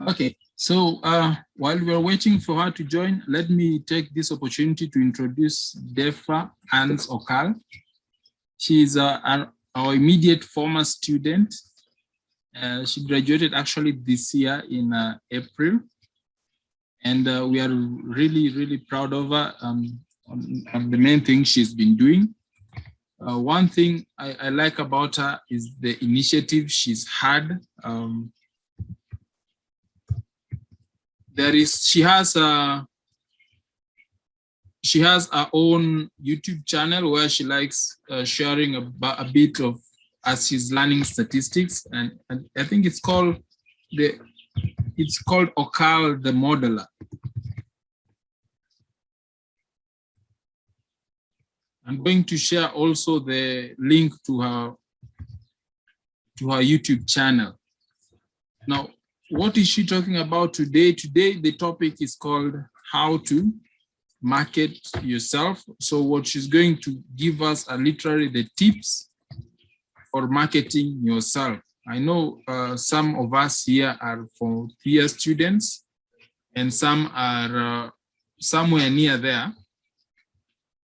Okay, so while we're waiting for her to join, let me take this opportunity to introduce Depha Anns Okal. She is our immediate former student. She graduated actually this year in April. And we are really, really proud of her on the main thing she's been doing. One thing I like about her is the initiative she's had. She has her own YouTube channel where she likes sharing a bit of as she's learning statistics, and I think it's called Okal the Modeler. I'm going to share also the link to her YouTube channel. Now, what is she talking about today? Today, the topic is called how to market yourself. So what she's going to give us are literally the tips for marketing yourself. I know some of us here are 4th-year students and some are somewhere near there.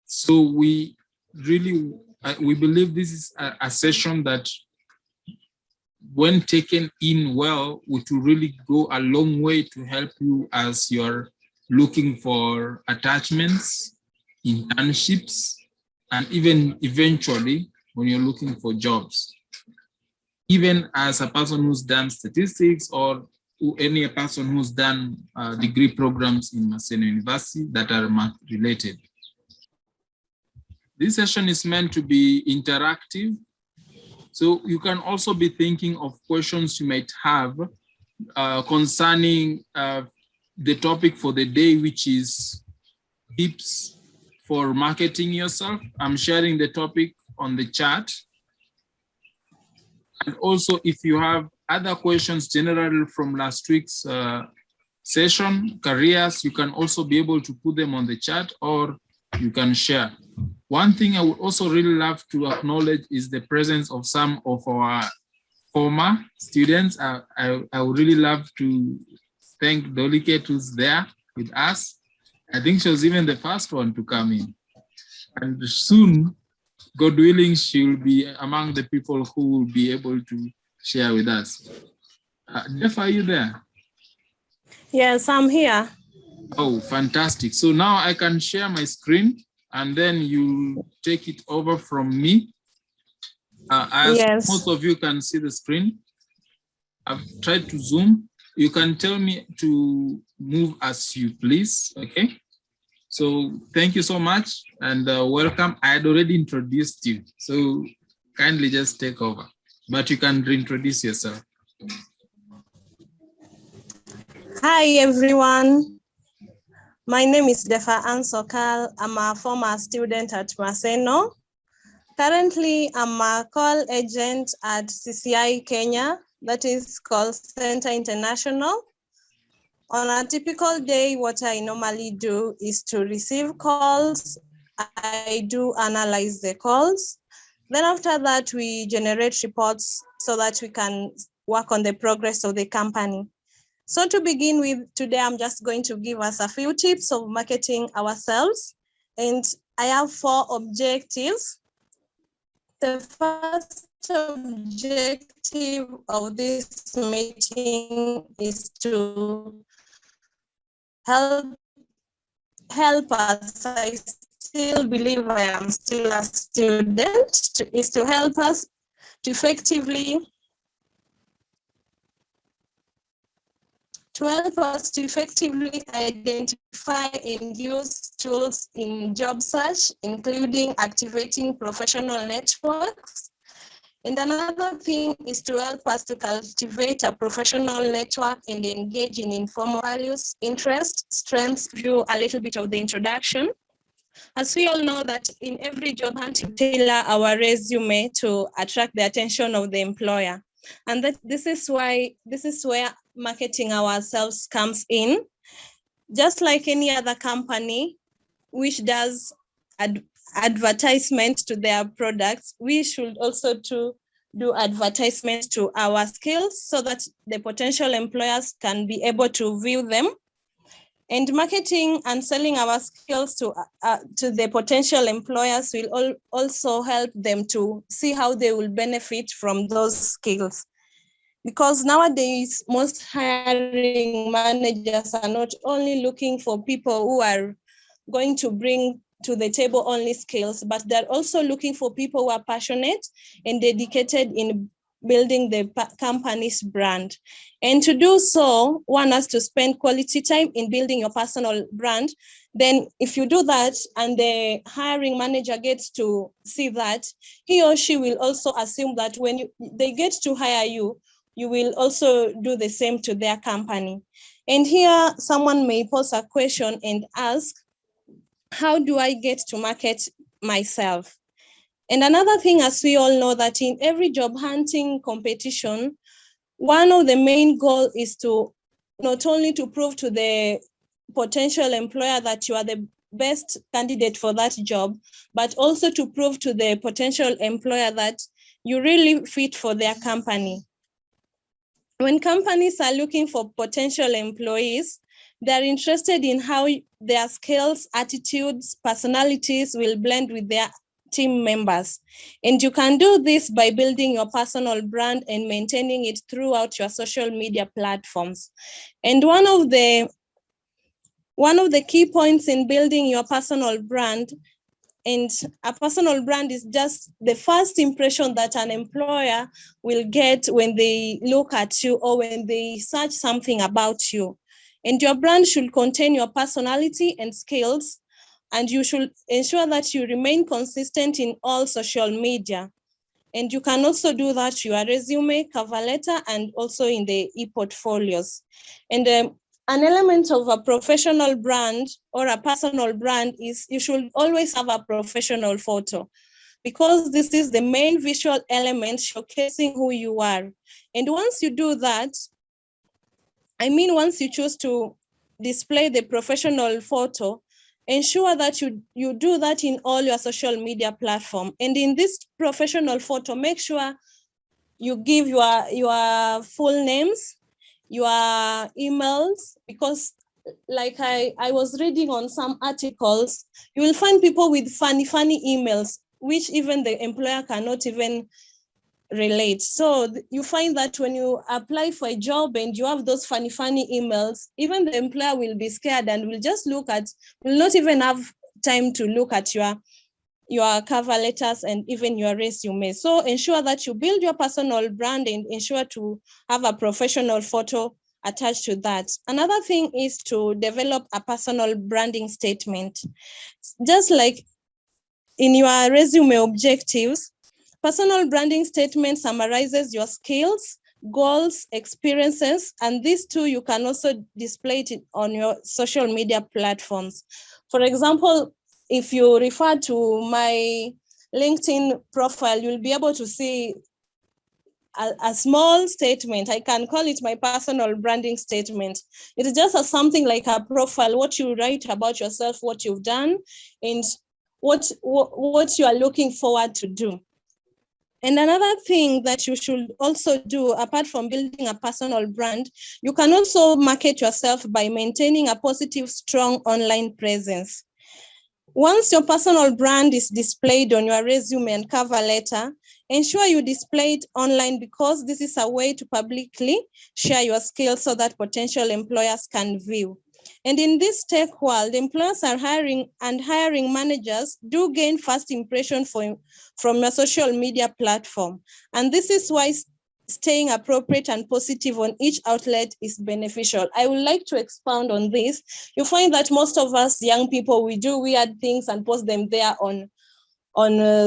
So we believe this is a session that, when taken in well, it will really go a long way to help you as you're looking for attachments, internships, and even eventually when you're looking for jobs. Even as a person who's done statistics or any person who's done degree programs in Maseno University that are math related. This session is meant to be interactive. So you can also be thinking of questions you might have concerning the topic for the day, which is tips for marketing yourself. I'm sharing the topic on the chat. And also, if you have other questions generally from last week's session, careers, you can also be able to put them on the chat or you can share. One thing I would also really love to acknowledge is the presence of some of our former students. I would really love to thank Doliket, who's there with us. I think she was even the first one to come in. And soon, God willing, she will be among the people who will be able to share with us. Depha, are you there? Yes, I'm here. Oh, fantastic. So now I can share my screen and then you take it over from me. As yes. Most of you can see the screen. I've tried to zoom. You can tell me to move as you please, okay? So thank you so much and welcome. I had already introduced you, so kindly just take over, but you can reintroduce yourself. Hi, everyone. My name is Depha Anns Okal. I'm a former student at Maseno. Currently, I'm a call agent at CCI Kenya, that is Call Center International. On a typical day, what I normally do is to receive calls. I do analyze the calls. Then after that, we generate reports so that we can work on the progress of the company. So to begin with, today I'm just going to give us a few tips of marketing ourselves. And I have 4 objectives. The first objective of this meeting is to help us. I still believe I am still a student, is to help us to effectively identify and use tools in job search, including activating professional networks. And another thing is to help us to cultivate a professional network and engage in informal values, interests, strengths, through a little bit of the introduction. As we all know that in every job hunt, we tailor our resume to attract the attention of the employer. And this is where marketing ourselves comes in. Just like any other company which does advertisement to their products, we should also to do advertisements to our skills so that the potential employers can be able to view them. And marketing and selling our skills to the potential employers will also help them to see how they will benefit from those skills. Because nowadays, most hiring managers are not only looking for people who are going to bring to the table only skills, but they're also looking for people who are passionate and dedicated in building the company's brand. And to do so, one has to spend quality time in building your personal brand. Then if you do that and the hiring manager gets to see that, he or she will also assume that when they get to hire you, you will also do the same to their company. And here someone may pose a question and ask, how do I get to market myself? And another thing, as we all know, that in every job hunting competition, one of the main goals is to not only to prove to the potential employer that you are the best candidate for that job, but also to prove to the potential employer that you really fit for their company. When companies are looking for potential employees, they're interested in how their skills, attitudes, personalities will blend with their team members. And you can do this by building your personal brand and maintaining it throughout your social media platforms. And one of the key points in building your personal brand, and a personal brand is just the first impression that an employer will get when they look at you or when they search something about you. And your brand should contain your personality and skills, and you should ensure that you remain consistent in all social media. And you can also do that to your resume, cover letter, and also in the e-portfolios. And an element of a professional brand or a personal brand is you should always have a professional photo, because this is the main visual element showcasing who you are. And once you do that, once you choose to display the professional photo, ensure that you do that in all your social media platform. And in this professional photo, make sure you give your full names, your emails, because like I was reading on some articles, you will find people with funny emails, which even the employer cannot even relate. So you find that when you apply for a job and you have those funny emails, even the employer will be scared and will not even have time to look at your cover letters and even your resume. So ensure that you build your personal brand and ensure to have a professional photo attached to that. Another thing is to develop a personal branding statement. Just like in your resume objectives, personal branding statement summarizes your skills, goals, experiences, and these two you can also display it on your social media platforms. For example, if you refer to my LinkedIn profile, you'll be able to see a small statement. I can call it my personal branding statement. It is just something like a profile, what you write about yourself, what you've done, and what you are looking forward to do. And another thing that you should also do, apart from building a personal brand, you can also market yourself by maintaining a positive, strong online presence. Once your personal brand is displayed on your resume and cover letter, ensure you display it online, because this is a way to publicly share your skills so that potential employers can view. And in this tech world, employers are hiring, and hiring managers do gain first impression from your social media platform. And this is why staying appropriate and positive on each outlet is beneficial. I would like to expound on this. You find that most of us young people, we do weird things and post them there on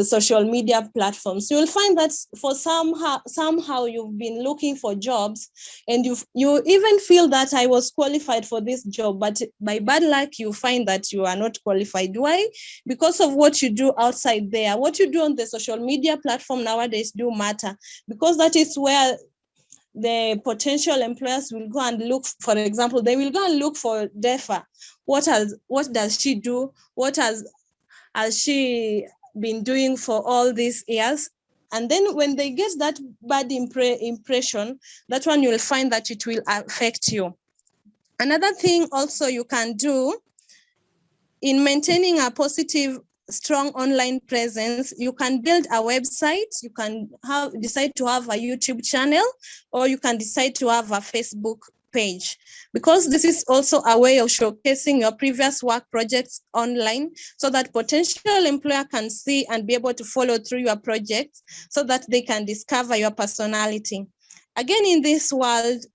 social media platforms. You'll find that for somehow you've been looking for jobs, and you even feel that I was qualified for this job, but by bad luck you find that you are not qualified. Why? Because of what you do outside there. What you do on the social media platform nowadays do matter, because that is where the potential employers will go and look. For example, they will go and look for Depha. What does she do? What has she been doing for all these years? And then when they get that bad impression, that one you'll find that it will affect you. Another thing also you can do in maintaining a positive, strong online presence, you can build a website, you can decide to have a YouTube channel, or you can decide to have a Facebook page, because this is also a way of showcasing your previous work projects online, so that potential employer can see and be able to follow through your projects, so that they can discover your personality. Again, in this world,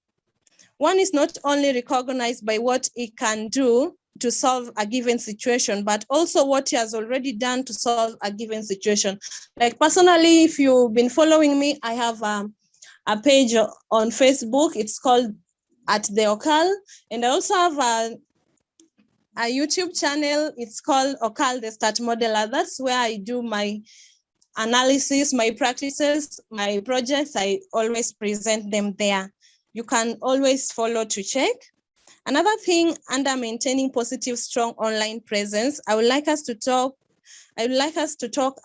one is not only recognized by what it can do to solve a given situation, but also what he has already done to solve a given situation. Like personally, if you've been following me, I have a page on Facebook. It's called @the Okal, and I also have a YouTube channel. It's called Okal the Start Modeler. That's where I do my analysis, my practices, my projects. I always present them there. You can always follow to check. Another thing under maintaining positive, strong online presence, I would like us to talk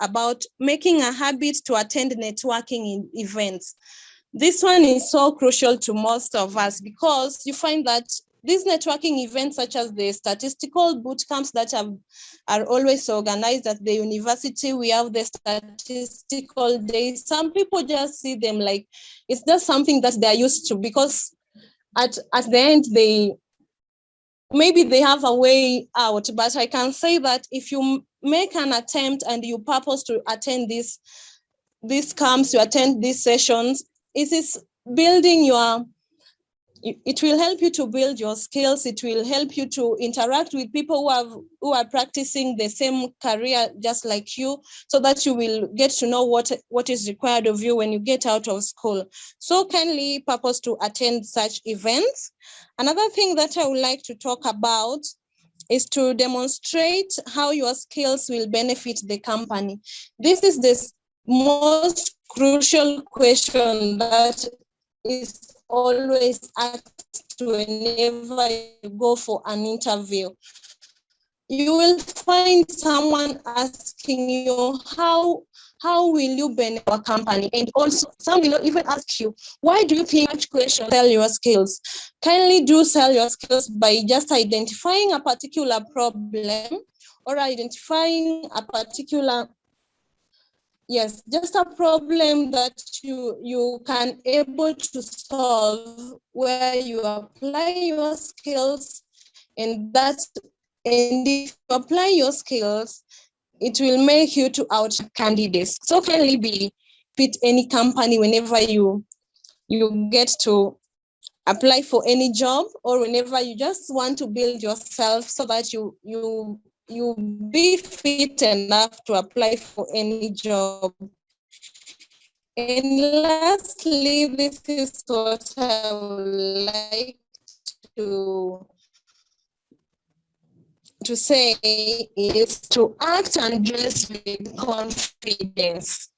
about making a habit to attend networking events. This one is so crucial to most of us, because you find that these networking events, such as the statistical boot camps that are always organized at the university, we have the statistical days. Some people just see them like it's just something that they're used to, because at the end, maybe they have a way out. But I can say that if you make an attempt and you purpose to attend these camps, you attend these sessions, it is building it will help you to build your skills. It will help you to interact with people who are practicing the same career just like you, so that you will get to know what is required of you when you get out of school. So kindly purpose to attend such events. Another thing that I would like to talk about is to demonstrate how your skills will benefit the company. This is the most crucial question that is always asked whenever you go for an interview. You will find someone asking you, how will you benefit our company? And also some will even ask you, why do you think such questions sell your skills? Kindly do sell your skills by just identifying a particular problem, or identifying a particular just a problem that you can able to solve, where you apply your skills, and if you apply your skills, it will make you to out candidates. So kindly be fit any company whenever you get to apply for any job, or whenever you just want to build yourself, so that you be fit enough to apply for any job. And lastly, this is what I would like to say, is to act and dress with confidence.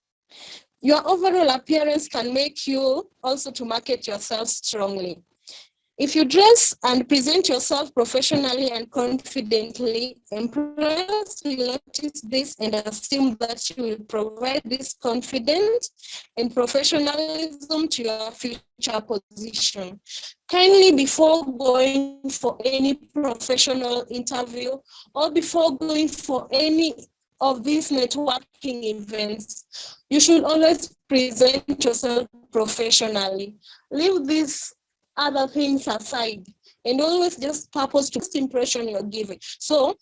Your overall appearance can make you also to market yourself strongly. If you dress and present yourself professionally and confidently, employers will notice this and assume that you will provide this confidence and professionalism to your future position. Kindly, before going for any professional interview, or before going for any of these networking events, you should always present yourself professionally. Leave this other things aside, and always just purpose to first impression you're giving. So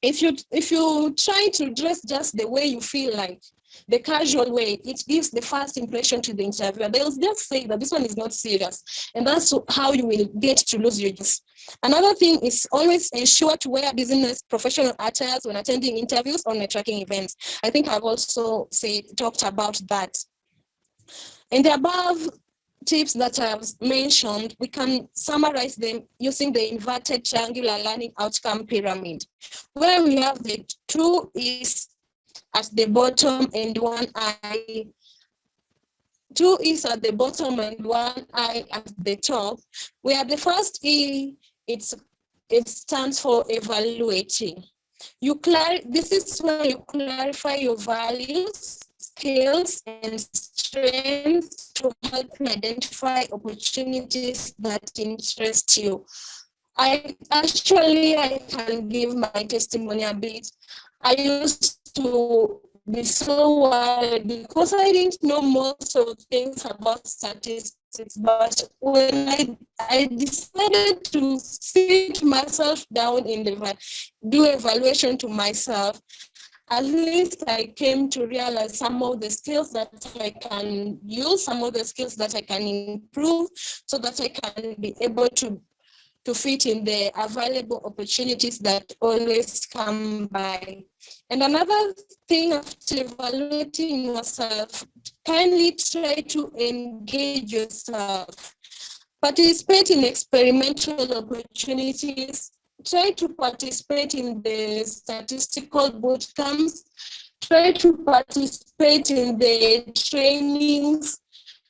if you try to dress just the way you feel like, the casual way, it gives the first impression to the interviewer. They'll just say that this one is not serious, and that's how you will get to lose your jobs. Another thing is always ensure to wear business professional attires when attending interviews or networking events. I think I've also talked about that. And the above tips that I've mentioned, we can summarize them using the inverted triangular learning outcome pyramid, where we have the 2 E's at the bottom and 1 I. 2 E's at the bottom and 1 I at the top. Where the first E, it stands for evaluating. This is where you clarify your values, skills and strengths to help you identify opportunities that interest you. I can give my testimony a bit. I used to be so worried because I didn't know most of things about statistics. But when I decided to sit myself down do evaluation to myself, at least I came to realize some of the skills that I can use, some of the skills that I can improve so that I can be able to fit in the available opportunities that always come by. And another thing after evaluating yourself, kindly try to engage yourself. Participate in experimental opportunities. Try to participate in the statistical boot camps. Try to participate in the trainings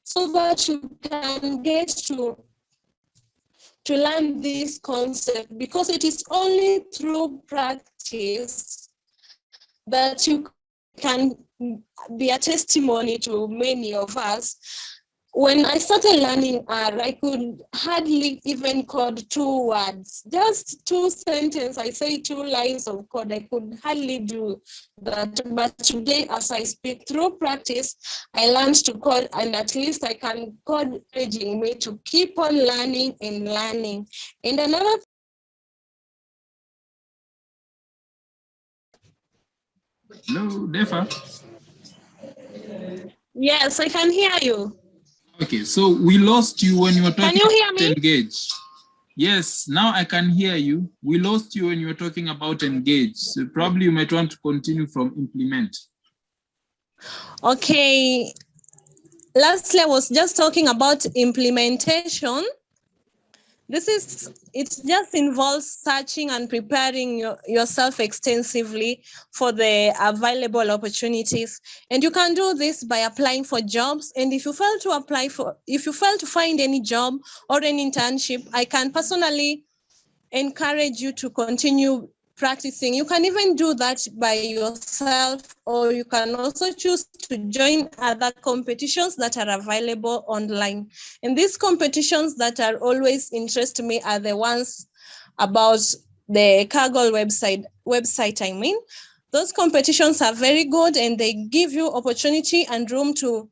so that you can get to learn this concept, because it is only through practice that you can be a testimony to many of us. When I started learning R, I could hardly even code 2 words, just 2 sentences. I say 2 lines of code. I could hardly do that. But today, as I speak, through practice, I learned to code, and at least I can code, encouraging me to keep on learning and learning. And another. Hello, Depha. Yes, I can hear you. Okay, so we lost you when you were talking about engage. Yes, now I can hear you. We lost you when you were talking about engage. So probably you might want to continue from implement. Okay. Lastly, I was just talking about implementation. It just involves searching and preparing yourself extensively for the available opportunities. And you can do this by applying for jobs. And if you fail to find any job or any internship, I can personally encourage you to continue practicing. You can even do that by yourself, or you can also choose to join other competitions that are available online. And these competitions that are always interest me are the ones about the Kaggle website. I mean, those competitions are very good, and they give you opportunity and room to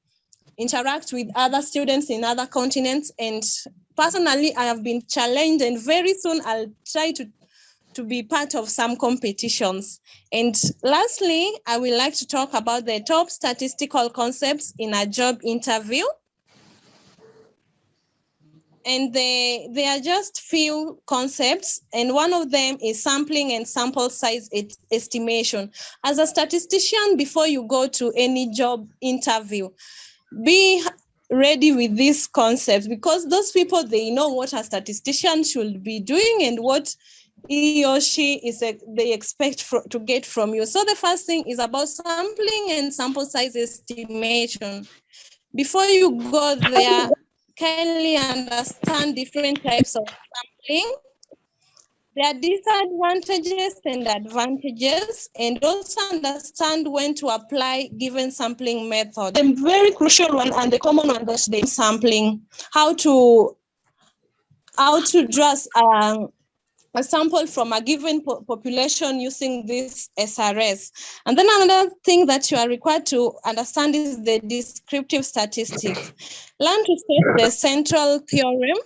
interact with other students in other continents. And personally, I have been challenged, and very soon I'll try to be part of some competitions. And lastly, I would like to talk about the top statistical concepts in a job interview. And they are just few concepts, and one of them is sampling and sample size estimation. As a statistician, before you go to any job interview, be ready with these concepts, because those people, they know what a statistician should be doing and what he or she they expect to get from you. So the first thing is about sampling and sample size estimation. Before you go there, kindly understand different types of sampling, their disadvantages and advantages, and also understand when to apply given sampling method. The very crucial one and the common one is the sampling, how to draw a sample from a given population using this SRS. And then another thing that you are required to understand is the descriptive statistics. Learn to state the central theorem,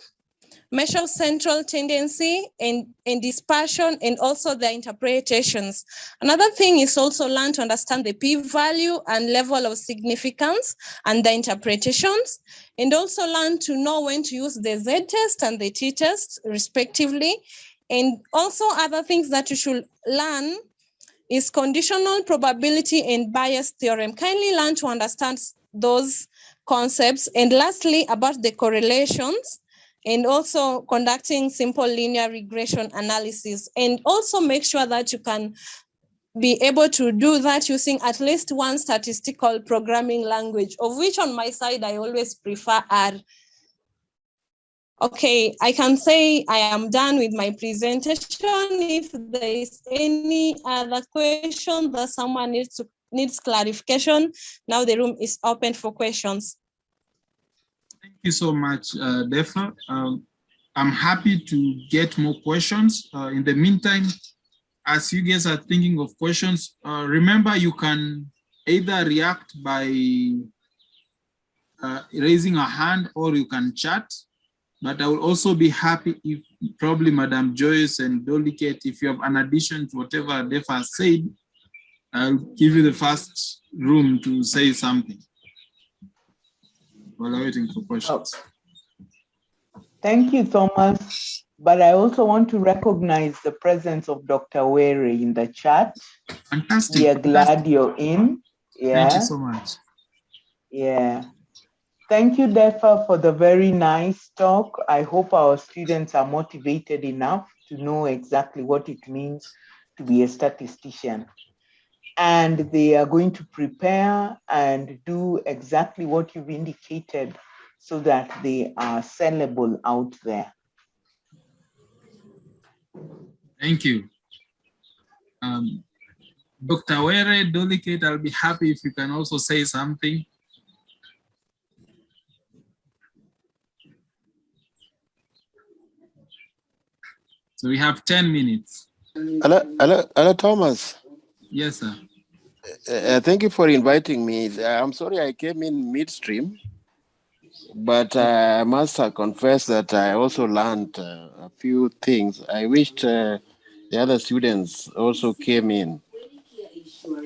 measure central tendency and dispersion, and also their interpretations. Another thing is also learn to understand the p-value and level of significance and the interpretations, and also learn to know when to use the z-test and the t-test respectively. And also other things that you should learn is conditional probability and bias theorem. Kindly learn to understand those concepts. And lastly, about the correlations, and also conducting simple linear regression analysis. And also make sure that you can be able to do that using at least one statistical programming language, of which on my side, I always prefer R. Okay, I can say I am done with my presentation. If there is any other question that someone needs to needs clarification. Now the room is open for questions. Thank you so much, Depha. I'm happy to get more questions. In the meantime, as you guys are thinking of questions, remember you can either react by raising a hand or you can chat. But I will also be happy if probably Madam Joyce and Dolicate, if you have an addition to whatever Depha said, I'll give you the first room to say something while waiting for questions. Thank you, Thomas. But I also want to recognize the presence of Dr. Were in the chat. Fantastic. We are glad you're in. Yeah. Thank you so much. Yeah. Thank you, Depha, for the very nice talk. I hope our students are motivated enough to know exactly what it means to be a statistician. And they are going to prepare and do exactly what you've indicated so that they are sellable out there. Thank you. Dr. Were, Dolicate, I'll be happy if you can also say something. So we have 10 minutes. Hello, Thomas. Yes, sir. Thank you for inviting me. I'm sorry I came in midstream, but I must confess that I also learned a few things. I wished the other students also came in.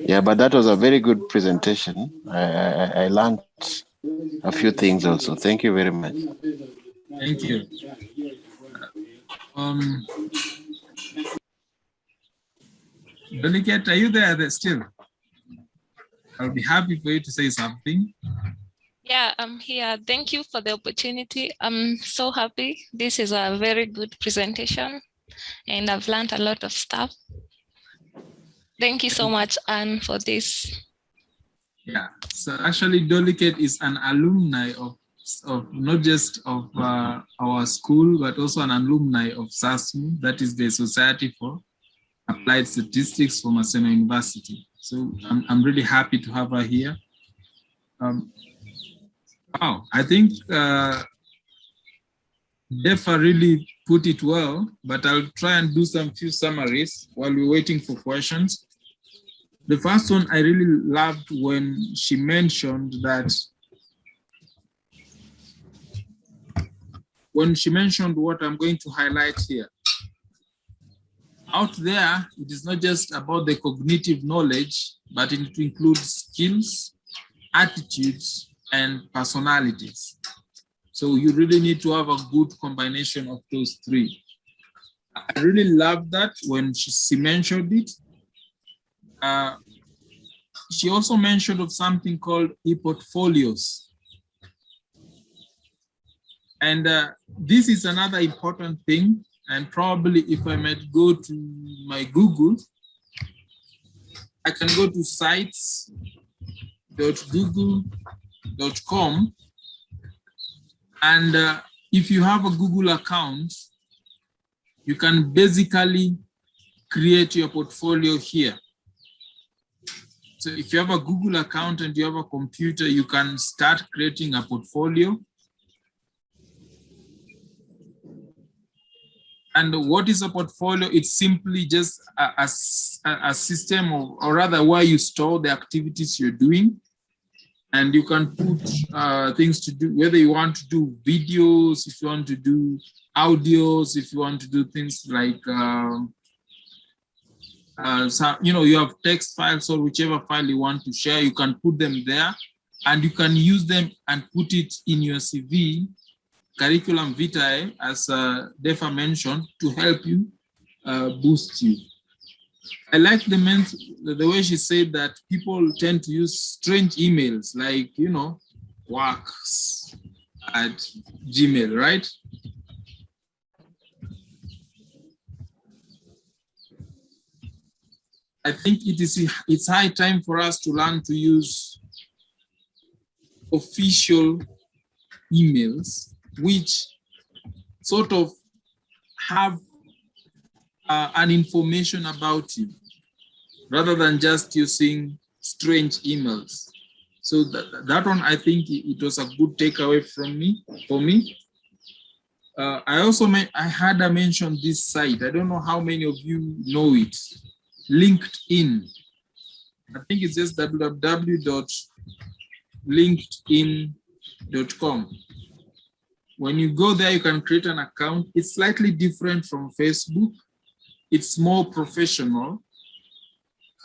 Yeah, but that was a very good presentation. I learned a few things also. Thank you very much. Thank you. Delegate, are you there still? I'll be happy for you to say something. Yeah, I'm here. Thank you for the opportunity. I'm so happy. This is a very good presentation and I've learned a lot of stuff. Thank you so much, Anne, for this. Yeah, so actually Dolicate is an alumni of not just of our school, but also an alumni of SASMU, that is the Society for Applied Statistics from Maseno University. So I'm really happy to have her here. Wow, I think Depha really put it well, but I'll try and do some few summaries while we're waiting for questions. The first one I really loved when she mentioned that, what I'm going to highlight here. Out there, it is not just about the cognitive knowledge, but it includes skills, attitudes, and personalities. So you really need to have a good combination of those three. I really love that when she mentioned it. She also mentioned of something called e-portfolios. And this is another important thing. And probably if I might go to my Google, I can go to sites.google.com. And if you have a Google account, you can basically create your portfolio here. So if you have a Google account and you have a computer, you can start creating a portfolio. And what is a portfolio? It's simply just a system of, or rather where you store the activities you're doing. And you can put things to do, whether you want to do videos, if you want to do audios, if you want to do things like, you have text files or whichever file you want to share, you can put them there and you can use them and put it in your CV, curriculum vitae, as Depha mentioned, to help you boost you. I like the way she said that people tend to use strange emails like, works@gmail, right? I think it's high time for us to learn to use official emails, which sort of have an information about you, rather than just using strange emails. So that one, I think it was a good takeaway for me. I also I had to mention this site. I don't know how many of you know it. LinkedIn. I think it's just www.linkedin.com. When you go there, you can create an account. It's slightly different from Facebook. It's more professional.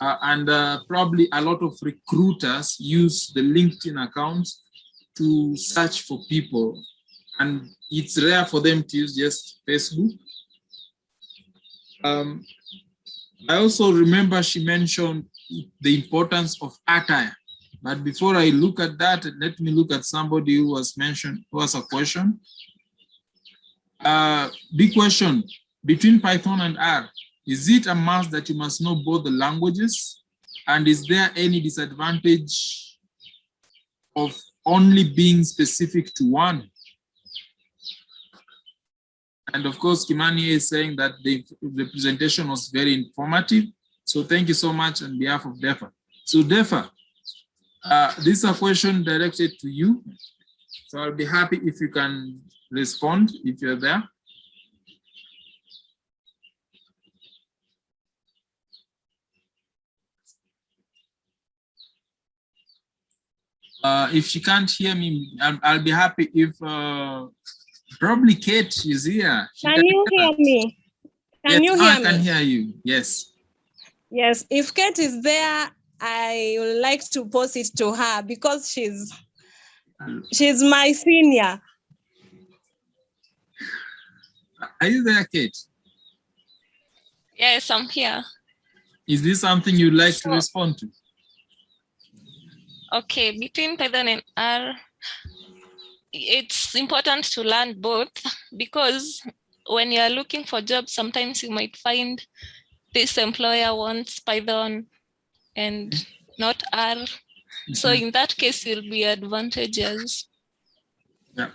And probably a lot of recruiters use the LinkedIn accounts to search for people. And it's rare for them to use just Facebook. I also remember she mentioned the importance of attire. But before I look at that, let me look at somebody who was mentioned, who has a question. Big question, between Python and R, is it a must that you must know both the languages? And is there any disadvantage of only being specific to one? And of course, Kimani is saying that the presentation was very informative. So thank you so much on behalf of Depha. So Depha, this is a question directed to you. So I'll be happy if you can respond if you're there. If she can't hear me, I'll be happy if probably Kate is here. Can you hear me? Can you hear me? I can hear you. Yes. Yes. If Kate is there, I would like to post it to her because she's my senior. Are you there, Kate? Yes, I'm here. Is this something you'd like to respond to? Okay, between Python and R, it's important to learn both because when you're looking for jobs, sometimes you might find this employer wants Python and not R. Mm-hmm. So in that case, you'll be advantageous. Yeah.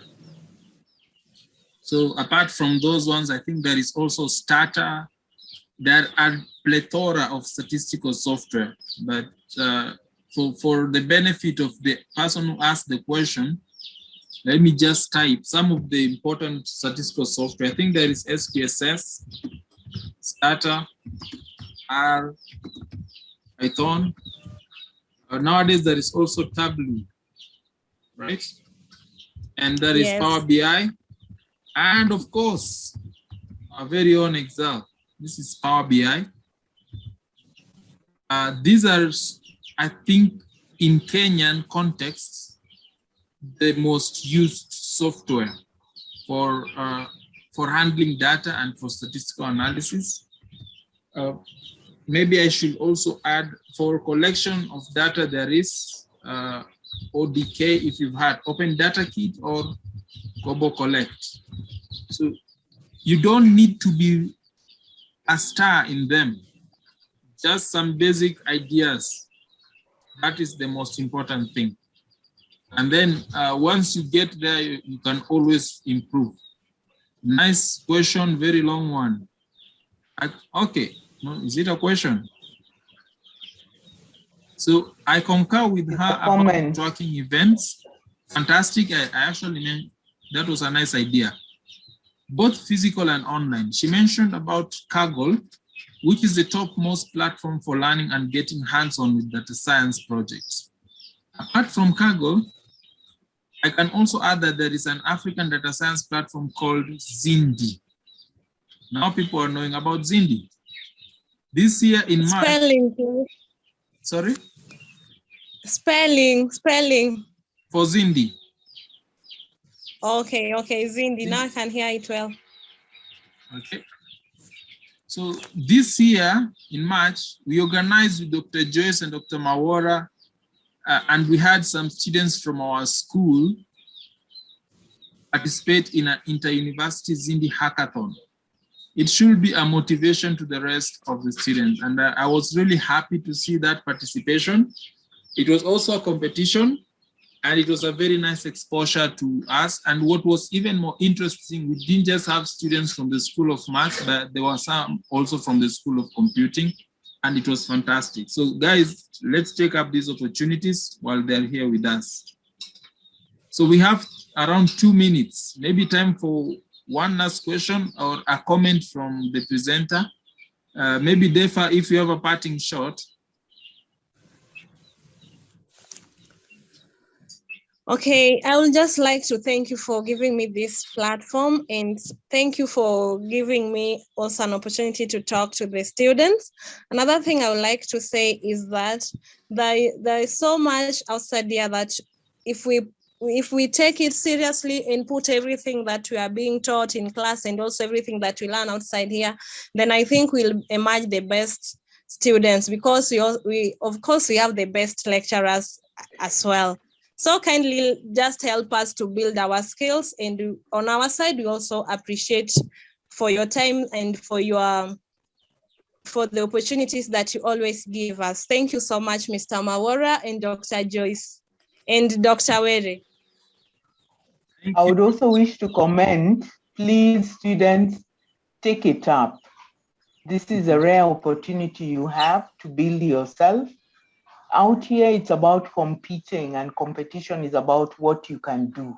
So apart from those ones, I think there is also Starter. There are plethora of statistical software, but for the benefit of the person who asked the question, let me just type some of the important statistical software. I think there is SPSS, Starter, R, Python. Nowadays, there is also Tableau, right? And there is Power BI. And of course, our very own Excel. This is Power BI. These are, I think, in Kenyan context, the most used software for handling data and for statistical analysis. Maybe I should also add for collection of data, there is ODK, if you've had Open Data Kit or Kobo Collect. So you don't need to be a star in them, just some basic ideas. That is the most important thing. And then once you get there, you can always improve. Nice question, very long one. Okay, is it a question? So I concur with her about tracking events. Fantastic, I actually meant that was a nice idea. Both physical and online. She mentioned about Kaggle, which is the topmost platform for learning and getting hands-on with data science projects. Apart from Kaggle, I can also add that there is an African data science platform called Zindi. Now people are knowing about Zindi. This year in March. Spelling, please. Sorry? Spelling. For Zindi. Okay, Zindi. Now I can hear it well. Okay. So this year in March, we organized with Dr. Joyce and Dr. Mawara, and we had some students from our school participate in an inter-university Zindi hackathon. It should be a motivation to the rest of the students. And I was really happy to see that participation. It was also a competition, and it was a very nice exposure to us. And what was even more interesting, we didn't just have students from the School of Maths, but there were some also from the School of Computing. and it was fantastic. So guys, let's take up these opportunities while they're here with us. So we have around 2 minutes, maybe time for one last question or a comment from the presenter. Maybe Depha, if you have a parting shot. Okay, I would just like to thank you for giving me this platform, and thank you for giving me also an opportunity to talk to the students. Another thing I would like to say is that there is so much outside here that if we take it seriously and put everything that we are being taught in class and also everything that we learn outside here, then I think we'll emerge the best students, because we of course we have the best lecturers as well. So kindly just help us to build our skills, and on our side, we also appreciate for your time and for the opportunities that you always give us. Thank you so much, Mr. Mawara and Dr. Joyce and Dr. Were. I would also wish to comment, please students, take it up. This is a rare opportunity you have to build yourself. Out here, it's about competing, and competition is about what you can do.